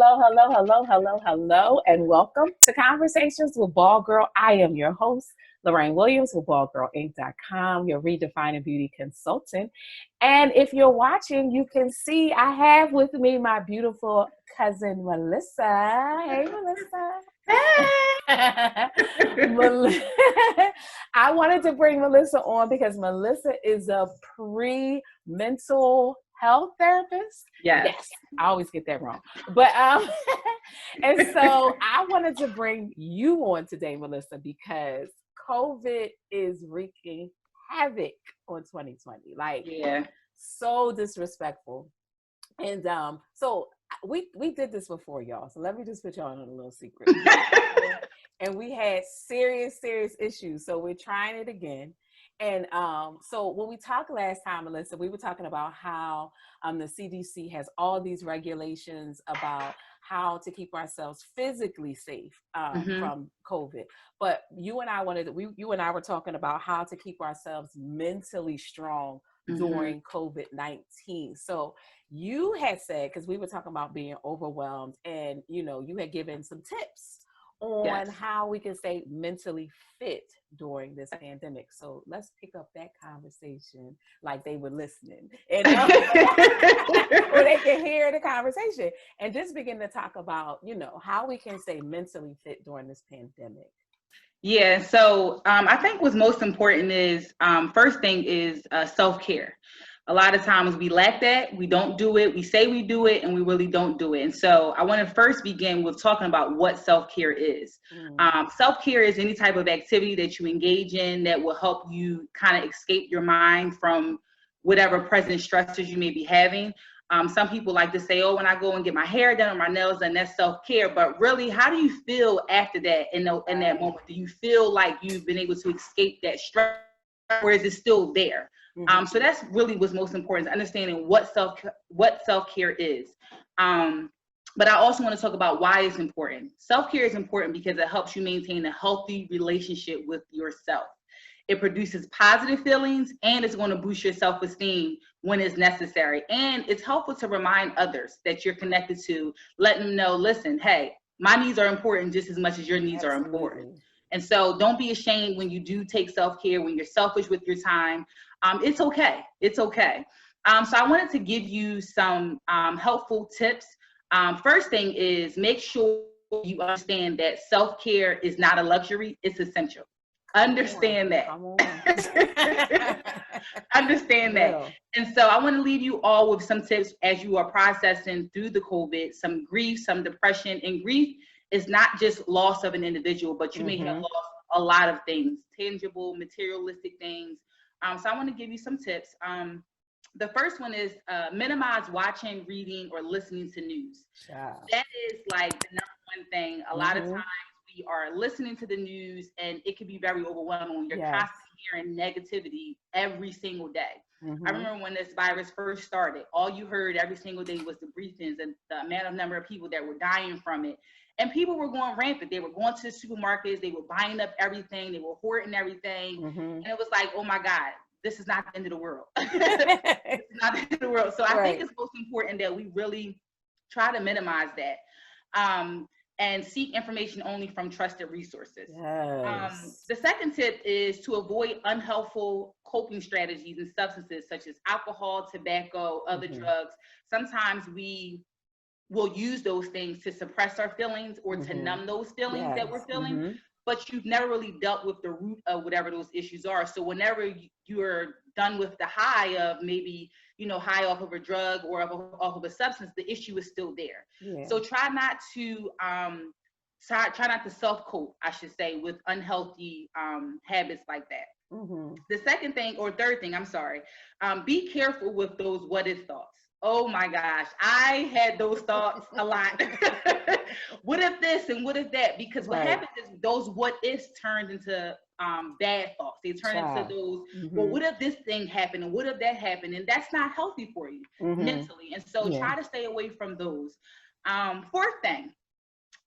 hello, and welcome to Conversations with Ball Girl. I am your host, Lorraine Williams with BallGirlInc.com, your redefining beauty consultant. And if you're watching, you can see I have with me my beautiful cousin, Melissa. Hey, Melissa. I wanted to bring Melissa on because Melissa is a pre-mental health therapist. Yes. I always get that wrong. But and so I wanted to bring you on today, Melissa, because COVID is wreaking havoc on 2020. So disrespectful. And so we did this before, y'all. So let me just put y'all on a little secret. And we had serious issues. So we're trying it again. And so when we talked last time, Melissa, we were talking about how the CDC has all these regulations about how to keep ourselves physically safe from COVID. But you and I were talking about how to keep ourselves mentally strong during COVID-19. So you had said, because we were talking about being overwhelmed, and you had given some tips on how we can stay mentally fit during this pandemic. So let's pick up that conversation like they were listening, and or they can hear the conversation and just begin to talk about, how we can stay mentally fit during this pandemic. Yeah. So I think what's most important is, first thing is self-care. A lot of times we lack that. We don't do it. We say we do it and we really don't do it. And so I want to first begin with talking about what self-care is. Self-care is any type of activity that you engage in that will help you kind of escape your mind from whatever present stressors you may be having. Some people like to say, oh, when I go and get my hair done or my nails done, that's self-care. But really, how do you feel after that in that moment? Do you feel like you've been able to escape that stress, or is it still there? So that's really what's most important, is understanding what self-care is. But I also want to talk about why it's important. Self-care is important because it helps you maintain a healthy relationship with yourself. It produces positive feelings, and it's going to boost your self-esteem when it's necessary. And it's helpful to remind others that you're connected to, letting them know, listen, hey, my needs are important just as much as your needs are important. And so don't be ashamed when you do take self-care, when you're selfish with your time. It's okay. It's okay. So I wanted to give you some helpful tips. First thing is, make sure you understand that self-care is not a luxury, it's essential. Understand that. Understand that. And so I want to leave you all with some tips as you are processing through the COVID, some grief, some depression. And grief is not just loss of an individual, but you may have lost a lot of things, tangible, materialistic things. So I want to give you some tips. The first one is minimize watching, reading, or listening to news. That is like the number one thing. A lot of times we are listening to the news, and it can be very overwhelming when you're constantly hearing negativity every single day. I remember when this virus first started, all you heard every single day was the briefings and the number of people that were dying from it. And people were going rampant. They were going to the supermarkets. They were buying up everything. They were hoarding everything. And it was like, oh my God, this is not the end of the world. It's not the end of the world. So I think it's most important that we really try to minimize that. And seek information only from trusted resources. The second tip is to avoid unhelpful coping strategies and substances such as alcohol, tobacco, other drugs. Sometimes we will use those things to suppress our feelings or to numb those feelings that we're feeling, but you've never really dealt with the root of whatever those issues are. So whenever you're done with the high of maybe, high off of a drug or off of a substance, the issue is still there. So try not to self-cope, I should say, with unhealthy habits like that. The second thing, or third thing, I'm sorry, be careful with those what if thoughts. Oh my gosh, I had those thoughts a lot. What if this and what if that? Because what happens is those what ifs turned into bad thoughts. They turn into those, well, what if this thing happened and what if that happened? And that's not healthy for you mentally. And so try to stay away from those. Fourth thing,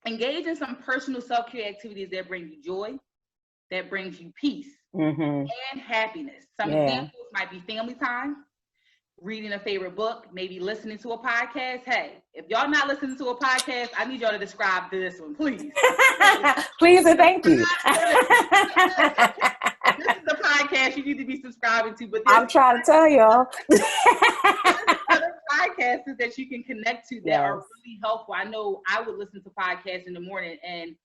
engage in some personal self-care activities that bring you joy, that brings you peace and happiness. Some examples might be family time, reading a favorite book, maybe listening to a podcast. Hey, if y'all not listening to a podcast, I need y'all to describe to this one, please. Please and thank you. This is the podcast you need to be subscribing to. But I'm trying to tell y'all. Other podcasts that you can connect to that are really helpful. I know I would listen to podcasts in the morning, and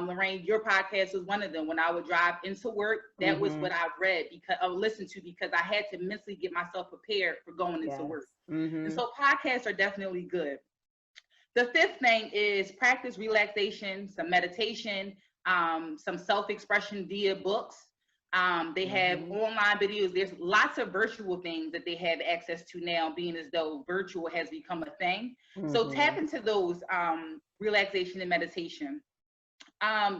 Lorraine, your podcast was one of them. When I would drive into work, that was what I read because I listened to because I had to mentally get myself prepared for going into work. And so podcasts are definitely good. The fifth thing is practice relaxation, some meditation, some self-expression via books. They have online videos. There's lots of virtual things that they have access to now, being as though virtual has become a thing. So tap into those relaxation and meditation.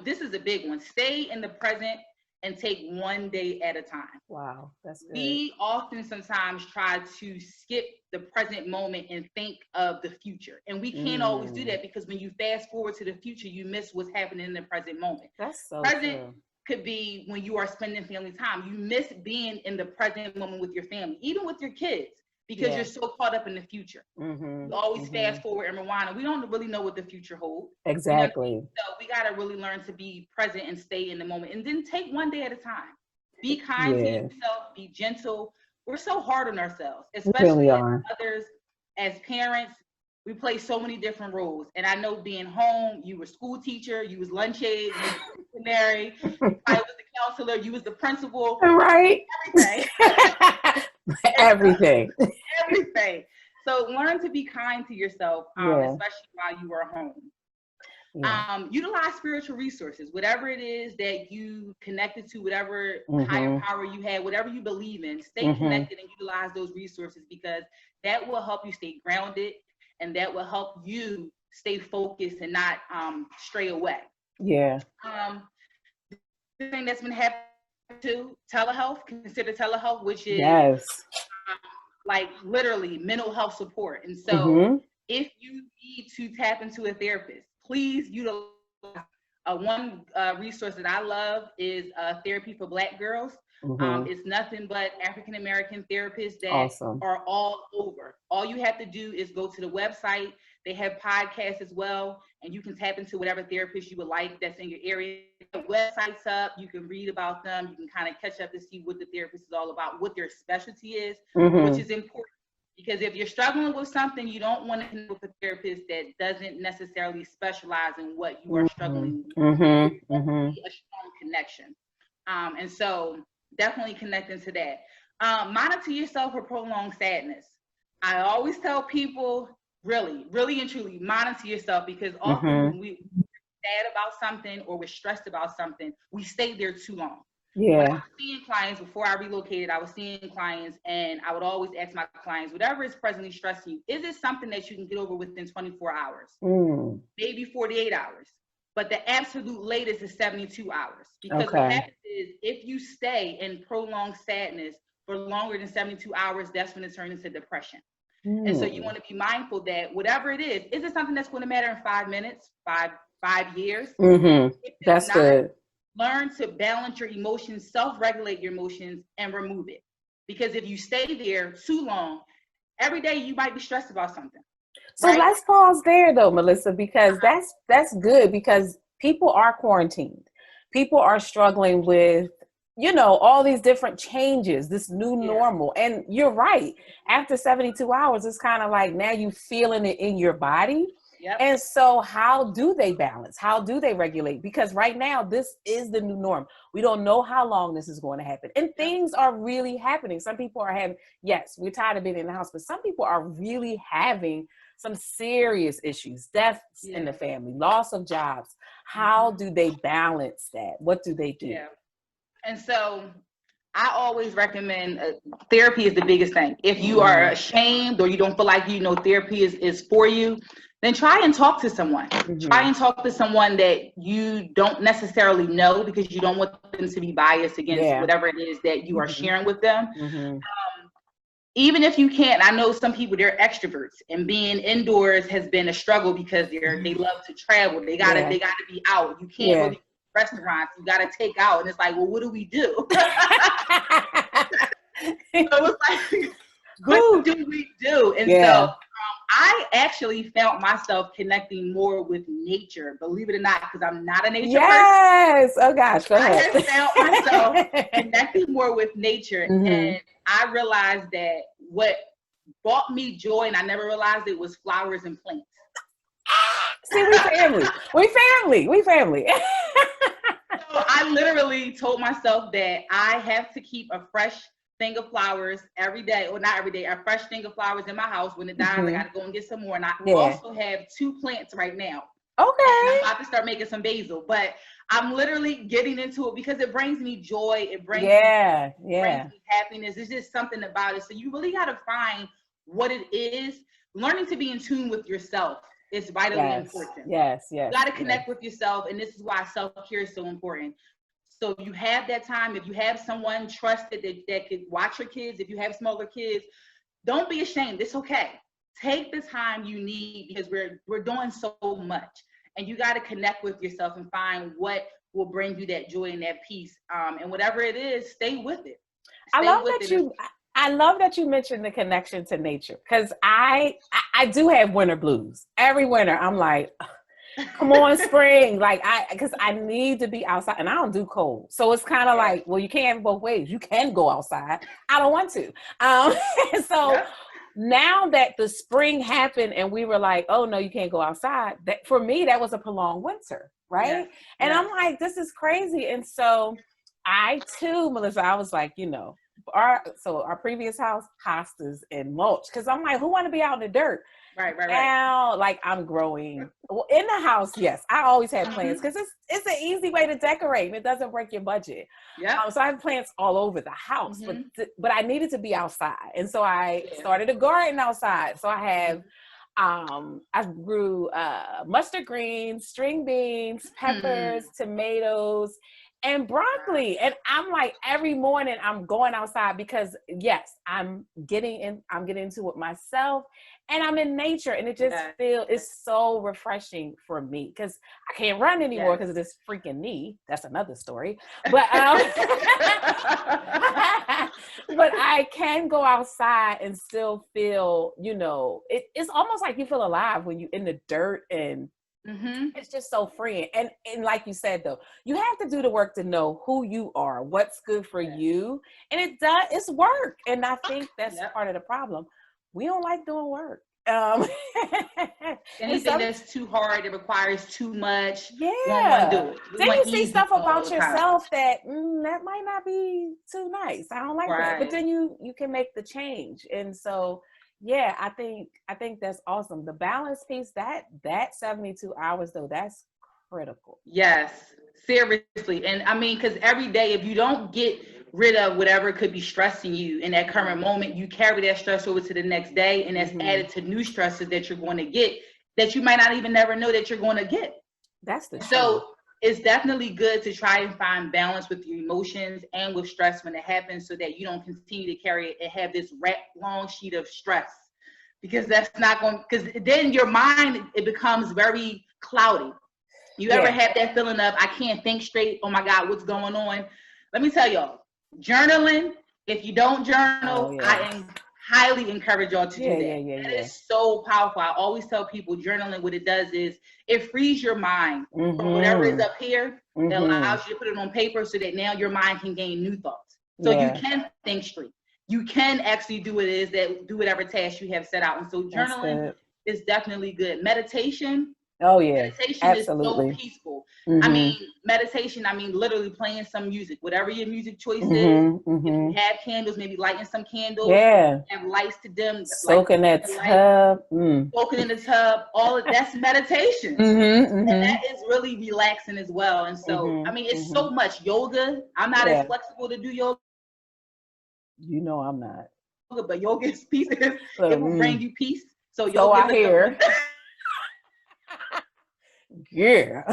This is a big one. Stay in the present and take one day at a time. Wow, that's good. We often sometimes try to skip the present moment and think of the future. And we can't always do that because when you fast forward to the future, you miss what's happening in the present moment. That's so present true. Could be when you are spending family time. You miss being in the present moment with your family, even with your kids, because you're so caught up in the future. You always fast forward and rewind, and we don't really know what the future holds. Exactly. You know? So we got to really learn to be present and stay in the moment, and then take one day at a time. Be kind to yourself. Be gentle. We're so hard on ourselves, especially as mothers, as parents. We play so many different roles. And I know being home, you were school teacher, you was lunch aide, you was missionary, I was the counselor, you was the principal. Right. Everything. Everything. So learn to be kind to yourself, especially while you are home. Utilize spiritual resources, whatever it is that you connected to, whatever higher power you have, whatever you believe in, stay connected and utilize those resources, because that will help you stay grounded. And that will help you stay focused and not stray away. The thing that's been happening to telehealth, consider telehealth, which is like literally mental health support. And so if you need to tap into a therapist, please utilize one resource that I love is Therapy for Black Girls. It's nothing but African-American therapists that are all over. All you have to do is go to the website. They have podcasts as well, and you can tap into whatever therapist you would like that's in your area. The website's up. You can read about them. You can kind of catch up to see what the therapist is all about, what their specialty is, which is important. Because if you're struggling with something, you don't want to connect with a therapist that doesn't necessarily specialize in what you are struggling with. A strong connection. And so definitely connecting to that. Monitor yourself for prolonged sadness. I always tell people, really and truly, monitor yourself, because often when we're sad about something or we're stressed about something, we stay there too long. When I was seeing clients before I relocated, I was seeing clients, and I would always ask my clients, whatever is presently stressing you, is it something that you can get over within 24 hours? Maybe 48 hours. But the absolute latest is 72 hours. Because what happens is, if you stay in prolonged sadness for longer than 72 hours, that's when it turns into depression. And so you want to be mindful that whatever it is it something that's going to matter in 5 minutes, five years? That's good. Learn to balance your emotions, self-regulate your emotions, and remove it. Because if you stay there too long, every day you might be stressed about something. So let's pause there though, Melissa, because that's good, because people are quarantined. People are struggling with, all these different changes, this new normal. And you're right. After 72 hours, it's kind of like now you feeling it in your body. And so how do they balance? How do they regulate? Because right now, this is the new norm. We don't know how long this is going to happen. And things are really happening. Some people are having, we're tired of being in the house, but some people are really having some serious issues, deaths in the family, loss of jobs. How do they balance that? What do they do? And so I always recommend therapy is the biggest thing. If you are ashamed or you don't feel like therapy is for you, then try and talk to someone. Try and talk to someone that you don't necessarily know, because you don't want them to be biased against whatever it is that you are sharing with them. Even if you can't, I know some people, they're extroverts, and being indoors has been a struggle because they love to travel. They gotta be out. You can't really restaurants. You gotta take out, and it's like, well, what do we do? So it's like, what do we do? And so I actually found myself connecting more with nature, believe it or not, because I'm not a nature person. Yes. Oh gosh, go ahead. I have found myself connecting more with nature, and I realized that what brought me joy, and I never realized it, was flowers and plants. See, we family. We family. So I literally told myself that I have to keep a fresh thing of flowers every day, or not every day, a fresh thing of flowers in my house. When it dies, I got to go and get some more. And I also have 2 plants right now. Okay. And I'm about to start making some basil, but I'm literally getting into it because it brings me joy. It brings me happiness. It's just something about it. So you really got to find what it is. Learning to be in tune with yourself is vitally important. Yes. You got to connect with yourself, and this is why self-care is so important. So you have that time. If you have someone trusted that could watch your kids, if you have smaller kids, don't be ashamed. It's okay. Take the time you need, because we're doing so much, and you got to connect with yourself and find what will bring you that joy and that peace. And whatever it is, stay with it. I love that you mentioned the connection to nature, because I do have winter blues. Every winter, I'm like, come on, spring. Like because I need to be outside, and I don't do cold. So it's kind of like, well, you can't have both ways. You can go outside. I don't want to. Now that the spring happened and we were like, oh no, you can't go outside. That for me, that was a prolonged winter. Right. And I'm like, this is crazy. And so I too, Melissa, I was like, our previous house, hostas and mulch. Cause I'm like, who want to be out in the dirt? Right. Now, like, I'm growing in the house. Yes, I always had plants because it's an easy way to decorate and it doesn't break your budget. Yeah. So I have plants all over the house, but I needed to be outside, and so I started a garden outside. So I have, I grew mustard greens, string beans, peppers, tomatoes, and broccoli. And I'm like, every morning I'm going outside because I'm getting into it myself, and I'm in nature, and it just it's so refreshing for me because I can't run anymore because of this freaking knee. That's another story. But but I can go outside and still feel, it's almost like you feel alive when you're in the dirt, and it's just so freeing. And like you said, though, you have to do the work to know who you are, what's good for you. And it's work. And I think that's part of the problem. We don't like doing work. Anything that's too hard, it requires too much. Yeah. We don't want to do it. Then you see stuff about yourself that that might not be too nice. I don't like that. But then you can make the change. And so I think that's awesome. The balance piece, that 72 hours though, that's critical. Yes, seriously. And I mean, because every day, if you don't get rid of whatever could be stressing you in that current moment, you carry that stress over to the next day, and that's added to new stresses that you're going to get that you might not even never know that you're going to get. That's the truth. It's definitely good to try and find balance with your emotions and with stress when it happens, so that you don't continue to carry it and have this long sheet of stress, because that's not going, because then your mind, it becomes very cloudy. You ever had that feeling of, I can't think straight? Oh my God, what's going on? Let me tell y'all, journaling, if you don't journal, I highly encourage y'all to do that. It is so powerful. I always tell people, journaling, what it does is it frees your mind from whatever is up here. It allows you to put it on paper so that now your mind can gain new thoughts. So you can think straight. You can actually do whatever task you have set out. And so journaling is definitely good. Meditation. Meditation absolutely. Is so peaceful. I mean, meditation, literally playing some music, whatever your music choice is. If you have candles, maybe lighting some candles. Have lights to dim. Soaking that tub. Soaking in the tub. All of that's meditation. And that is really relaxing as well. And so, it's so much. Yoga. I'm not as flexible to do yoga. I'm not. But yoga is peace. It will bring you peace. So I hear. Yeah.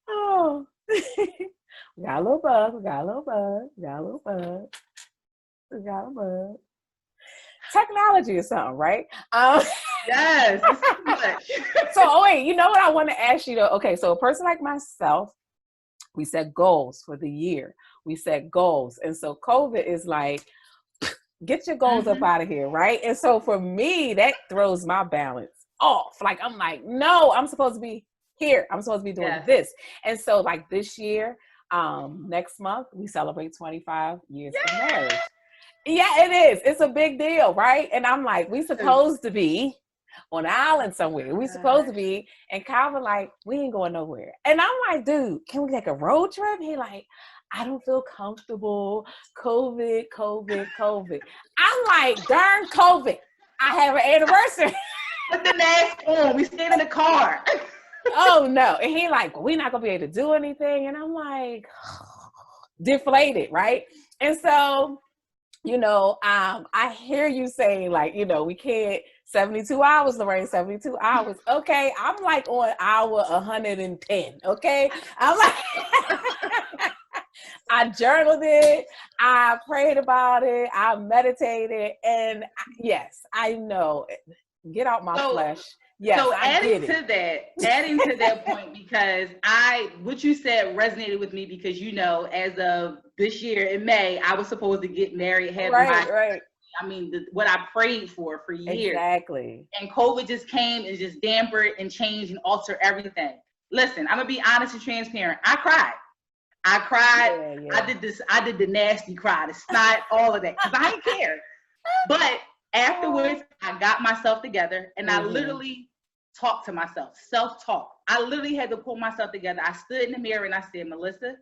Oh. We got a little bug. Technology is something, right? Yes. So wait, you know what I want to ask you though? Okay, so a person like myself, we set goals for the year. we set goals. And so COVID is like, get your goals up out of here, right? And so for me, that throws my balance off. Like, I'm like, no, I'm supposed to be here. I'm supposed to be doing this. And so like this year, next month, we celebrate 25 years of marriage. Yeah, it is. It's a big deal, right? And I'm like, we supposed to be on an island somewhere. We supposed to be. And Calvin like, we ain't going nowhere. And I'm like, dude, can we take a road trip? He like, I don't feel comfortable. COVID. I'm like, darn COVID. I have an anniversary. Put the mask on. We stayed in the car. Oh no. And he like, we're not gonna be able to do anything. And I'm like, deflated, right? And so, you know, I hear you saying like, you know, we can't 72 hours, Lorraine, 72 hours. Okay. I'm like on hour 110. Okay. I'm like, I journaled it. I prayed about it. I meditated. And yes, I know. Get out my flesh. Yes, so adding to that point, because what you said resonated with me, because, you know, as of this year in May, I was supposed to get married. Right. I mean, what I prayed for years. Exactly. And COVID just came and just dampened and changed and altered everything. Listen, I'm going to be honest and transparent. I cried. Yeah. I did the nasty cry, the snot, all of that, because I didn't care. But afterwards, I got myself together and I literally talked to myself, self-talk. I literally had to pull myself together. I stood in the mirror and I said, Melissa,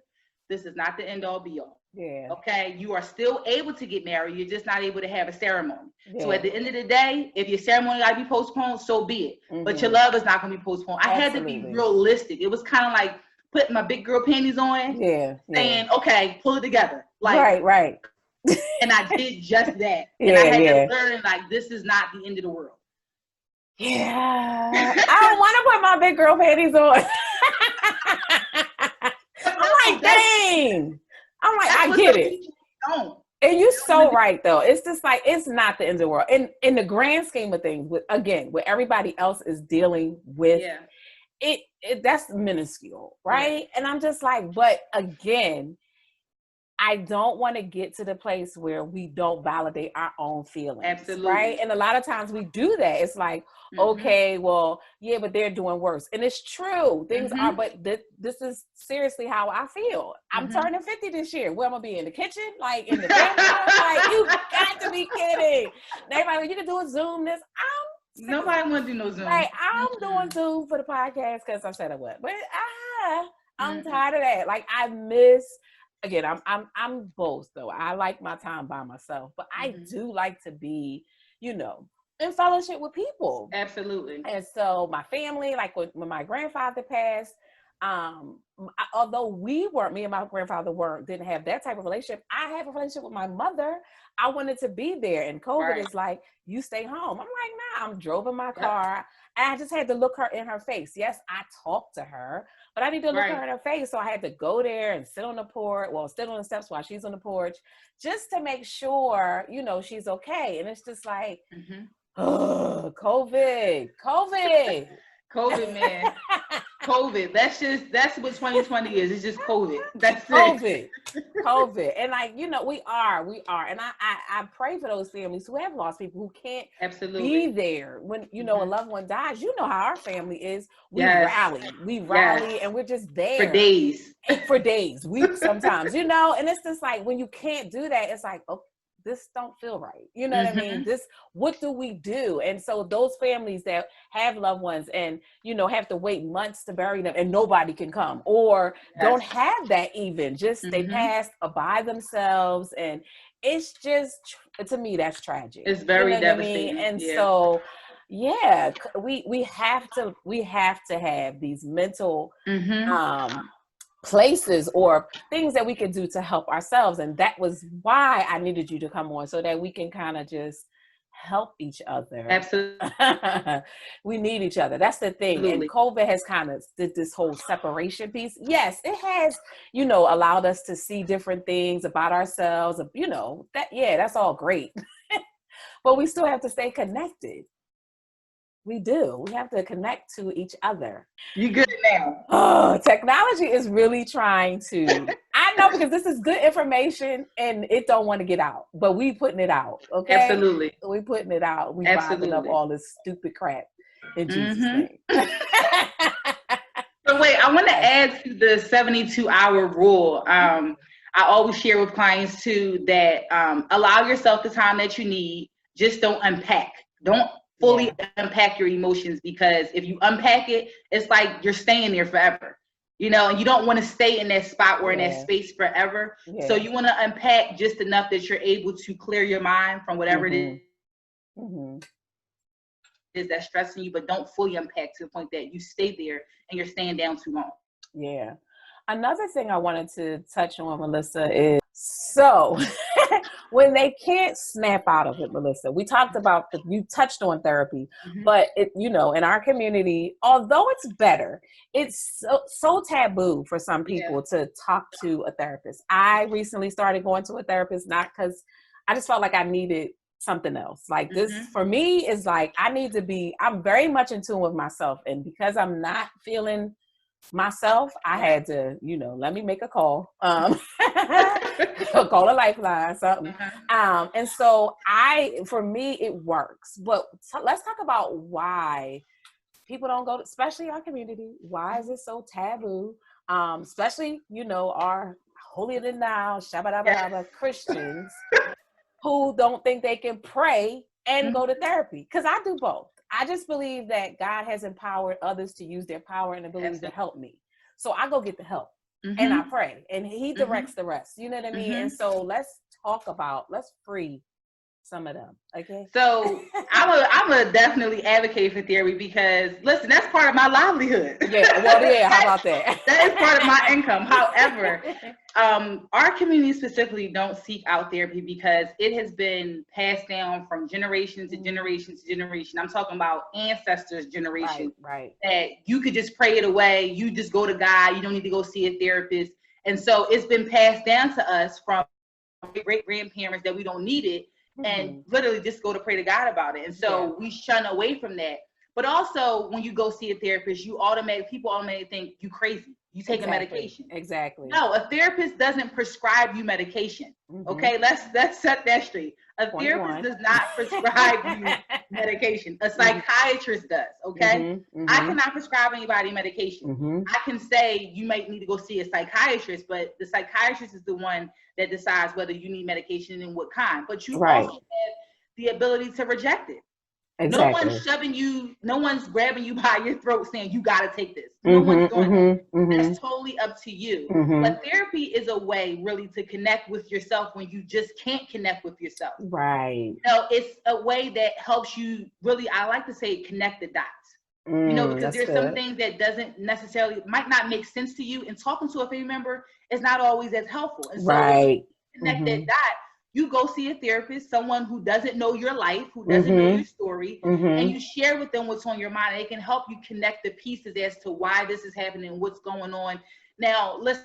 this is not the end all be all. Yeah. Okay. You are still able to get married. You're just not able to have a ceremony. Yeah. So at the end of the day, if your ceremony got to be postponed, so be it. But your love is not going to be postponed. I had to be realistic. It was kind of like putting my big girl panties on. Saying, okay, pull it together. Like, right. And I did just that. And I had to learn, like, this is not the end of the world. Yeah. I don't want to put my big girl panties on. I'm like, dang. I'm like, I get it. And you're so right, though. It's just like, it's not the end of the world. And in the grand scheme of things, what everybody else is dealing with, it that's minuscule, right? Yeah. And I'm just like, but again, I don't want to get to the place where we don't validate our own feelings. Absolutely. Right. And a lot of times we do that. It's like, okay, well, yeah, but they're doing worse. And it's true. Things are, but this is seriously how I feel. I'm turning 50 this year. Where am I be in the kitchen? Like in the bedroom? Like, you got to be kidding. Everybody, you can do a Zoom this. Nobody want to do no Zoom. Right. I'm doing Zoom for the podcast because I said I would. But I'm tired of that. Like, I miss. Again, I'm both though. I like my time by myself, but I do like to be, you know, in fellowship with people. Absolutely. And so my family, like when my grandfather passed, although me and my grandfather didn't have that type of relationship, I have a relationship with my mother. I wanted to be there, and COVID is like, you stay home. I'm like, nah, I'm drove in my car. And I just had to look her in her face. Yes, I talked to her, but I need to look her in her face. So I had to go there and sit on the porch, sit on the steps while she's on the porch, just to make sure, you know, she's okay. And it's just like, oh, COVID, man. COVID. That's what 2020 is. It's just COVID. That's it. COVID. And like, you know, we are. And I pray for those families who have lost people, who can't be there when, you know, a loved one dies. You know how our family is. We rally and we're just there. For days, weeks sometimes, you know, and it's just like, when you can't do that, it's like, okay, this don't feel right. You know what I mean? What do we do? And so those families that have loved ones and, you know, have to wait months to bury them and nobody can come, or don't have that even, just they passed by themselves. And it's just, to me, that's tragic. It's very devastating. And so, we have to have these mental, places or things that we can do to help ourselves. And that was why I needed you to come on, so that we can kind of just help each other. Absolutely. We need each other. That's the thing. Absolutely. And COVID has kind of did this whole separation piece. Yes, it has, you know, allowed us to see different things about ourselves, you know, that's all great. But we still have to stay connected. We do. We have to connect to each other. You good now? Oh, technology is really trying to. I know, because this is good information and it don't want to get out, but we putting it out. Okay. Absolutely. We putting it out. We Absolutely. vibing up all this stupid crap in Jesus' name. So wait, I want to add to the 72-hour rule. I always share with clients too that allow yourself the time that you need. Just don't unpack. Don't fully unpack your emotions, because if you unpack it, it's like you're staying there forever, you know, and you don't want to stay in that spot or in that space forever. So you want to unpack just enough that you're able to clear your mind from whatever it is that's stressing you, but don't fully unpack to the point that you stay there and you're staying down too long. Yeah. Another thing I wanted to touch on, Melissa, is so when they can't snap out of it, Melissa, we talked about, you touched on therapy, but it, you know, in our community, although it's better, it's so taboo for some people to talk to a therapist. I recently started going to a therapist, not because I just felt like I needed something else. Like this for me is like, I'm very much in tune with myself. And because I'm not feeling myself, I had to, you know, let me make a call, call a lifeline, something. And so for me, it works. But let's talk about why people don't go to, especially our community. Why is it so taboo? Especially, you know, our holier than thou, shabba Christians who don't think they can pray and go to therapy. Because I do both. I just believe that God has empowered others to use their power and ability to help me. So I go get the help and I pray, and he directs the rest. You know what I mean? And so let's free some of them. Okay. So I'm a definitely advocate for therapy, because listen, that's part of my livelihood. How about that? That is part of my income. However, our community specifically don't seek out therapy because it has been passed down from generation to generation to generation. I'm talking about ancestors' generation. Right. That you could just pray it away. You just go to God. You don't need to go see a therapist. And so it's been passed down to us from great grandparents that we don't need it. And literally just go to pray to God about it. And so we shun away from that. But also, when you go see a therapist, people automatically think you crazy. You take a medication. Exactly. No, a therapist doesn't prescribe you medication. Okay, let's set that straight. A therapist does not prescribe you medication. A psychiatrist does. Okay, I cannot prescribe anybody medication. I can say you might need to go see a psychiatrist, but the psychiatrist is the one that decides whether you need medication and what kind. But you also have the ability to reject it. Exactly. No one's shoving you, no one's grabbing you by your throat saying you got to take this. No one's doing that. That's totally up to you. But therapy is a way really to connect with yourself when you just can't connect with yourself. Right. You know, it's a way that helps you really, I like to say, connect the dots. You know, because there's some things that might not make sense to you, and talking to a family member is not always as helpful. And so if you connect that dot, you go see a therapist, someone who doesn't know your life, who doesn't know your story, and you share with them what's on your mind. And it can help you connect the pieces as to why this is happening, what's going on. Now, listen,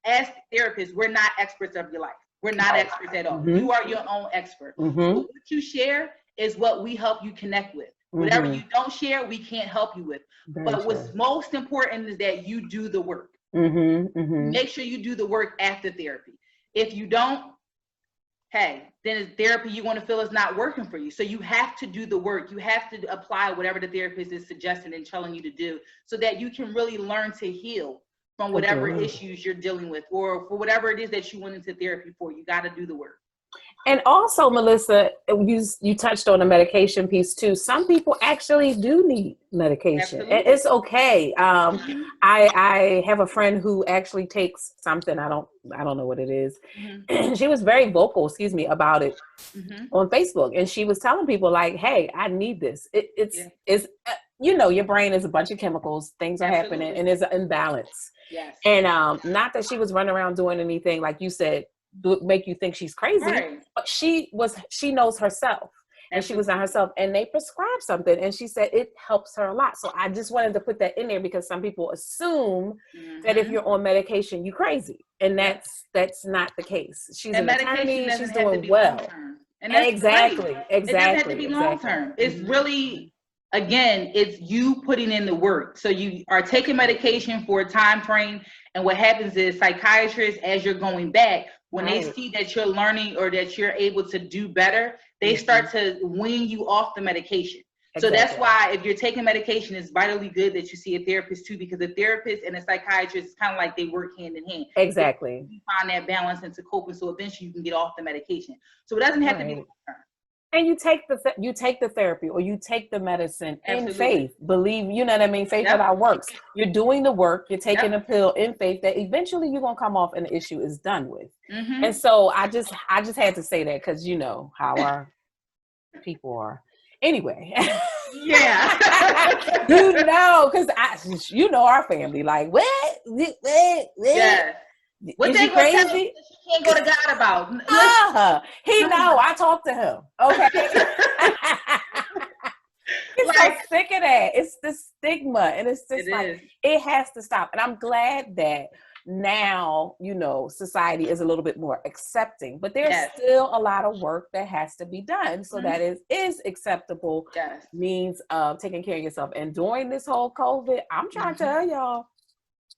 as therapists, we're not experts of your life. We're not experts at all. You are your own expert. So what you share is what we help you connect with. Whatever you don't share, we can't help you with. But what's most important is that you do the work. Make sure you do the work after therapy. If you don't, hey, then it's therapy you want to feel is not working for you. So you have to do the work. You have to apply whatever the therapist is suggesting and telling you to do, so that you can really learn to heal from whatever issues you're dealing with, or for whatever it is that you went into therapy for. You got to do the work. And also, Melissa, you touched on the medication piece too. Some people actually do need medication. Absolutely. It's okay. I have a friend who actually takes something. I don't know what it is. She was very vocal, about it on Facebook, and she was telling people like, "Hey, I need this. It's you know, your brain is a bunch of chemicals. Things are happening, and there's an imbalance." Yes. And not that she was running around doing anything like you said, make you think she's crazy, but she knows herself, and she was on herself, and they prescribed something, and she said it helps her a lot. So I just wanted to put that in there, because some people assume that if you're on medication, you're crazy, and that's not the case. She's an attorney, she's doing well. And that's exactly. It doesn't have to be long term. It's really again, it's you putting in the work. So you are taking medication for a time frame. And what happens is psychiatrists, as you're going back, when they see that you're learning or that you're able to do better, they start to wean you off the medication. So that's why if you're taking medication, it's vitally good that you see a therapist too, because a therapist and a psychiatrist is kind of like they work hand in hand. Exactly. You find that balance and to cope, and so eventually you can get off the medication. So it doesn't have to be. And you take the therapy or you take the medicine in faith. Believe, you know what I mean? Faith without works. You're doing the work. You're taking the pill in faith that eventually you're gonna come off and the issue is done with. And so I just had to say that because you know how our people are. Anyway. Yeah. You know, because you know our family. Like what? Yeah. What they crazy? She can't go to God about. He know. I talked to him. Okay. He's like, so sick of that. It's the stigma, and it's just it has to stop. And I'm glad that now, you know, society is a little bit more accepting, but there's still a lot of work that has to be done. So that is acceptable means of taking care of yourself. And during this whole COVID, I'm trying to tell y'all,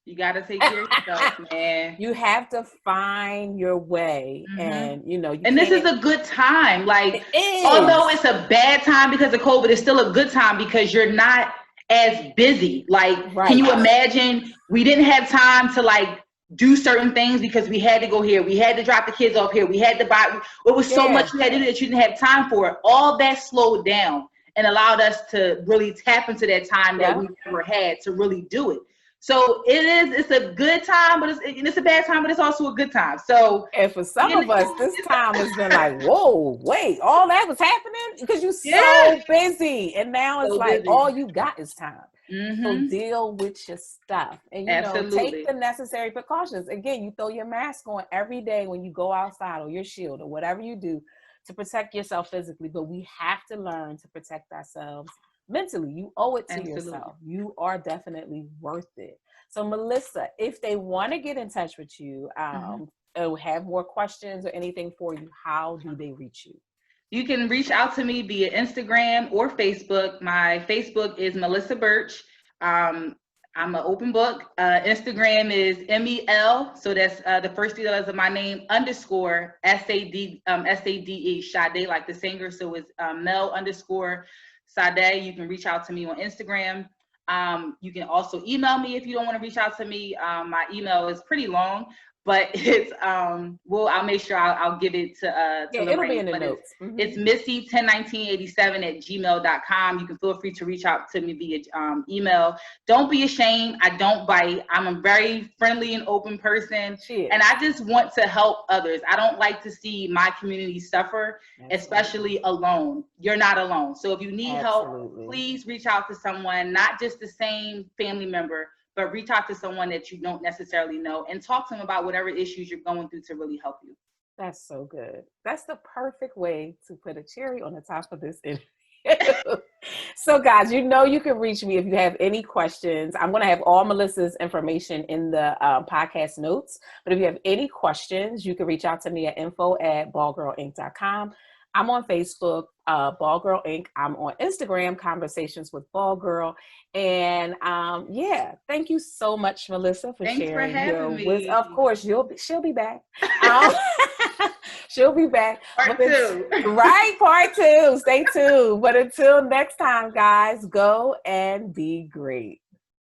you got to take care of yourself, man. You have to find your way. And, you know, and this is a good time. Like, although it's a bad time because of COVID, it's still a good time because you're not as busy. Like, can you imagine we didn't have time to like do certain things because we had to go here. We had to drop the kids off here. We had to buy. It was so much you had to do that you didn't have time for it. All that slowed down and allowed us to really tap into that time that we never had to really do it. So it's a good time, but it's a bad time, but it's also a good time. So, and for some of us, this time has been like, whoa, wait, all that was happening because you're so busy. And now it's like, all you got is time. So deal with your stuff and, you know, take the necessary precautions. Again, you throw your mask on every day when you go outside or your shield or whatever you do to protect yourself physically. But we have to learn to protect ourselves mentally. You owe it to yourself. You are definitely worth it. So Melissa, if they want to get in touch with you, or have more questions or anything for you, how do they reach you? You can reach out to me via Instagram or Facebook. My Facebook is Melissa Burch. I'm an open book. Instagram is MEL. So that's the first 3 letters of my name _ SADE, Sade, like the singer. So it's Mel _ Sade. You can reach out to me on Instagram. You can also email me if you don't want to reach out to me. My email is pretty long, but it's I'll make sure I'll give it to it'll be in the notes. It's missy101987@gmail.com. You can feel free to reach out to me via email. Don't be ashamed. I don't bite. I'm a very friendly and open person, and I just want to help others. I don't like to see my community suffer, especially alone. You're not alone. So if you need help, please reach out to someone, not just the same family member, but reach out to someone that you don't necessarily know and talk to them about whatever issues you're going through to really help you. That's so good. That's the perfect way to put a cherry on the top of this interview. So guys, you know you can reach me if you have any questions. I'm going to have all Melissa's information in the podcast notes. But if you have any questions, you can reach out to me at info@ballgirlinc.com. I'm on Facebook, Ball Girl Inc. I'm on Instagram, Conversations with Ball Girl. And thank you so much, Melissa, for sharing your wisdom. Of course, she'll be back. She'll be back. Part 2. Right, part 2. Stay tuned. But until next time, guys, go and be great.